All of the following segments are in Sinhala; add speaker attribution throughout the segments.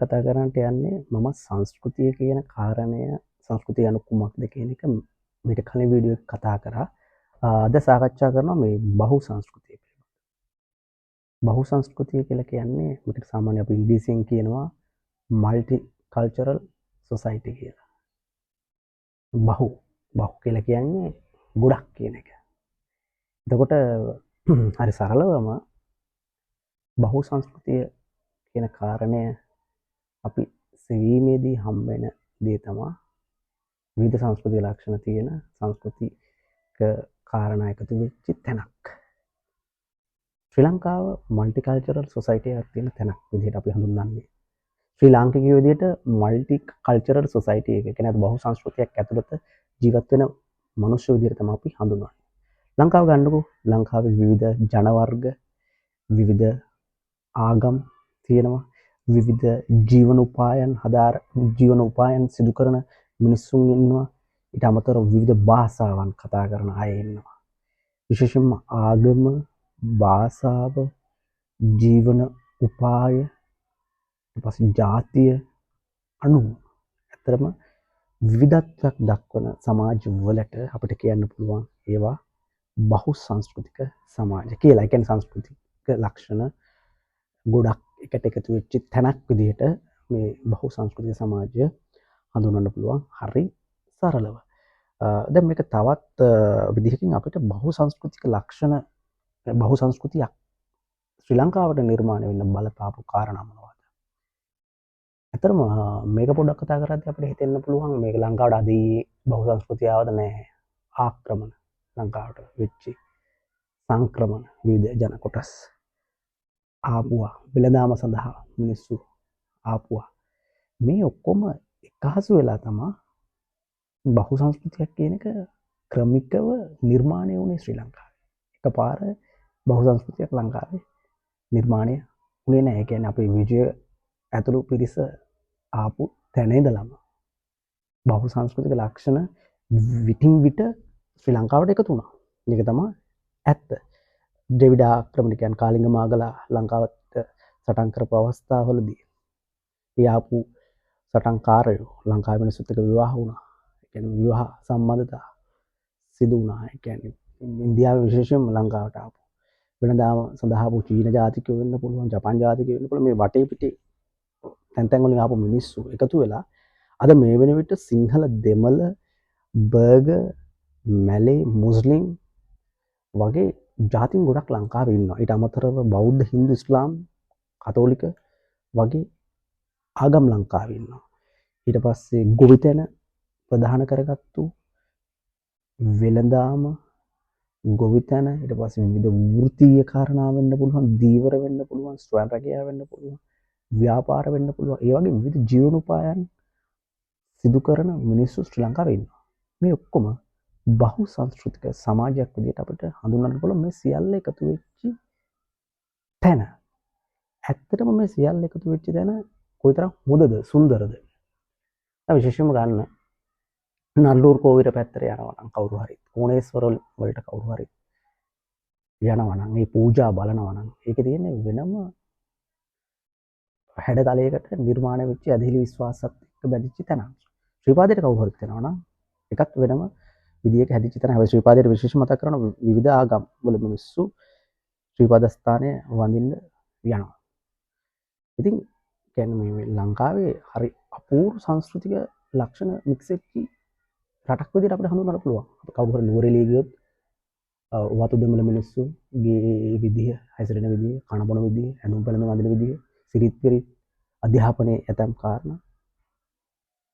Speaker 1: කතා කරන්නට යන්නේ මම සංස්කෘතිය කියන කාරණය සංස්කෘතිය යනු කුමක්ද කියන එක මීට කලින් වීඩියෝ එකක කතා කරා. අද සාකච්ඡා කරනවා මේ බහු සංස්කෘතිය පිළිබඳව. බහු සංස්කෘතිය කියලා කියන්නේ මේකට සාමාන්‍ය අපි ඉංග්‍රීසියෙන් කියනවා මල්ටි කල්චරල් සොසයිටි කියලා. බහු කියලා කියන්නේ ගොඩක් කියන එක. එතකොට හරි සරලවම බහු සංස්කෘතිය කියන කාරණය අපි සෙවීමේදී හම්බෙන දේ තමයි විවිධ සංස්කෘතික ලක්ෂණ තියෙන සංස්කෘතික කාරණා එකතු වෙච්ච තැනක්. ශ්‍රී ලංකාව මල්ටි කල්චරල් සොසයිටි එකක් තියෙන තැනක් විදිහට අපි හඳුන්වන්නේ. ශ්‍රී ලාංකිකයෝ විදිහට මල්ටි කල්චරල් සොසයිටි එක කියන්නේ බහු සංස්කෘතියක් ඇතුළත ජීවත් වෙන මිනිස්සු විදිහට තමයි අපි හඳුන්වන්නේ. ලංකාව ගන්නකො ලංකාවේ විවිධ ජන වර්ග විවිධ ආගම් තියෙනවා. විවිධ ජීවන උපායන් සිදු කරන මිනිස්සුන් ඉන්නවා. ඊට අමතරව විවිධ භාෂාවන් කතා කරන අය ඉන්නවා. විශේෂයෙන්ම ආගම, භාෂාව, ජීවන උපාය, ඊට පස්සේ ජාතිය අනුව ඇත්තටම විවිධත්වයක් දක්වන සමාජ වලට අපිට කියන්න පුළුවන් ඒවා බහු සංස්කෘතික සමාජ කියලා. ඒ කියන්නේ සංස්කෘතික ලක්ෂණ ගොඩක් එකට එකතු වෙච්ච තැනක් විදිහට මේ බහු සංස්කෘතික සමාජය හඳුන්වන්න පුළුවන් හරි සරලව. දැන් මේක තවත් විදිහකින් අපිට බහු සංස්කෘතික ලක්ෂණ බහු සංස්කෘතියක් ශ්‍රී ලංකාවට නිර්මාණය වෙන්න බලපාපු කාරණා මොනවද? ඇත්තටම මේක පොඩ්ඩක් කතා කරද්දී අපිට හිතෙන්න පුළුවන් මේක ලංකාවට අදී බහු සංස්කෘතිය ආවද නැහැ. ආක්‍රමණ ලංකාවට වෙච්ච සංක්‍රමණ විවිධ ජන කොටස් ආපුවා වෙළඳාම සඳහා මිනිස්සු ආපුවා මේ ඔක්කොම එකහසු වෙලා තමයි බහු සංස්කෘතියක් කියන එක ක්‍රමිකව නිර්මාණය වුණේ ශ්‍රී ලංකාවේ. එකපාර බහු සංස්කෘතියක් ලංකාවේ නිර්මාණය වුණේ නැහැ. ඒ කියන්නේ අපේ විජය ඇතුළු පිරිස ආපු තැන ඉඳලම බහු සංස්කෘතික ලක්ෂණ විටින් විට ශ්‍රී ලංකාවට එකතු වුණා. මේක තමයි ඇත්ත. ද්‍රවිඩ ආක්‍රමණිකයන් කාලිංග මාගලා ලංකාවට සටන් කරපු අවස්ථාවවලදී ආපු සටන්කාරයෝ ලංකාවේ මිනිස්සුත් එක්ක විවාහ වුණා. ඒ කියන්නේ විවාහ සම්බන්ධතා සිදු වුණා. ඒ කියන්නේ ඉන්දියාවේ විශේෂයෙන්ම ලංකාවට ආපු වෙනදාම සඳහා ආපු චීන ජාතිකයෝ වෙන්න පුළුවන්, ජපාන් ජාතිකයෝ වෙන්න පුළුවන්. මේ වටේ පිටේ තැන් වලින් ආපු මිනිස්සු එකතු වෙලා අද මේ වෙන විට සිංහල, දෙමළ, බර්ගර්, මැලේ, මුස්ලිම් වගේ ජාතින් ගොඩක් ලංකාවේ ඉන්නවා. ඊට අමතරව බෞද්ධ, හින්දු, ඉස්ලාම්, කතෝලික වගේ ආගම් ලංකාවේ ඉන්නවා. ඊට පස්සේ ගොවිතැන ප්‍රධාන කරගත්තු වෙළඳාම, ගොවිතැන, ඊට පස්සේ විවිධ වෘත්තීය කාරණා වෙන්න පුළුවන්, දීවර වෙන්න පුළුවන්, ස්වයං රැකියාව වෙන්න පුළුවන්, ව්‍යාපාර වෙන්න පුළුවන්. ඒ වගේ විවිධ ජීවනෝපායන් සිදු කරන මිනිස්සු ශ්‍රී ලංකාවේ ඉන්නවා. මේ ඔක්කොම බහු සංස්කෘතික සමාජයක් විදිහට අපිට හඳුන්වන්න පුළුවන්. මේ සියල්ල එකතු වෙච්ච තැන. ඇත්තටම මේ සියල්ල එකතු වෙච්ච තැන කොයිතරම් හොඳද, සුන්දරද? විශේෂයෙන්ම ගන්න නල්ලූර් කෝවිර පැත්තට යනවා නම් කවුරු හරි කෝණේස්වර වලට කවුරු හරි යනවා නම් මේ පූජා බලනවා නම් ඒකේ තියෙන වෙනම හැඩතලයකට නිර්මාණය වෙච්ච ඇදහිලි විශ්වාසත් එක්ක බැඳිච්ච තැන. ශ්‍රීපාදයට කවුරු හරි යනවා නම් එකත් වෙනම විදියක හැදිච්ච තැන. හැබැයි ශ්‍රීපාදයට විශේෂ මතක් කරන විවිධ ආගම් වල මිනිස්සු ශ්‍රීපාද ස්ථානය වඳින්න යනවා. ඉතින් කියන්නේ මේ ලංකාවේ හරි අපූර්ව සංස්කෘතික ලක්ෂණ මික්ස් වෙච්ච රටක් විදිහට අපිට හඳුන්වන්න පුළුවන්. අපි කවුරු හරි නුවරඑළිය ගියොත් වතු දෙමළ මිනිස්සුගේ විදිහ, හැසිරෙන විදිහ, කන බොන විදිහ, ඇඳුම් පැළඳුම් අඳින විදිහ, සිරිත් විරිත්, අධ්‍යාපනයේ ඇතම් කාරණා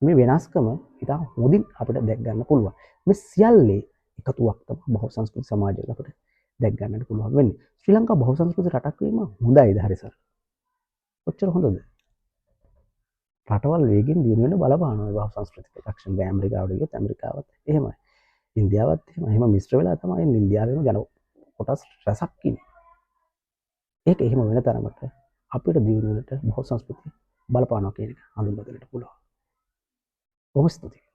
Speaker 1: මේ වෙනස්කම ඉතා හොඳින් අපිට දැක් ගන්න පුළුවන්. මේ සියල්ලේ එකතුවක් තමයි බහු සංස්කෘතික සමාජයක අපිට දැක් ගන්නට පුළුවන් වෙන්නේ. ශ්‍රී ලංකාව බහු සංස්කෘතික රටක් වීම හොඳයිද හරි සර්? කොච්චර හොඳද? රටවල් වේගෙන් දියුණු වෙන බලපානවා බහු සංස්කෘතික ලක්ෂණ. දැන් ඇමරිකාවට ගියොත් ඇමරිකාවත් එහෙමයි. ඉන්දියාවත් එහෙමයි. එහෙම මිශ්‍ර වෙලා තමයි ඉන්දියාවේම ජන කොටස් රසක් ඉන්නේ. ඒක එහෙම වෙන තරමට අපිට දියුණු වෙනට බහු සංස්කෘතිය බලපානවා කියන එක හඳුන්වා දෙන්නට පුළුවන්. බොහොම ස්තුතියි.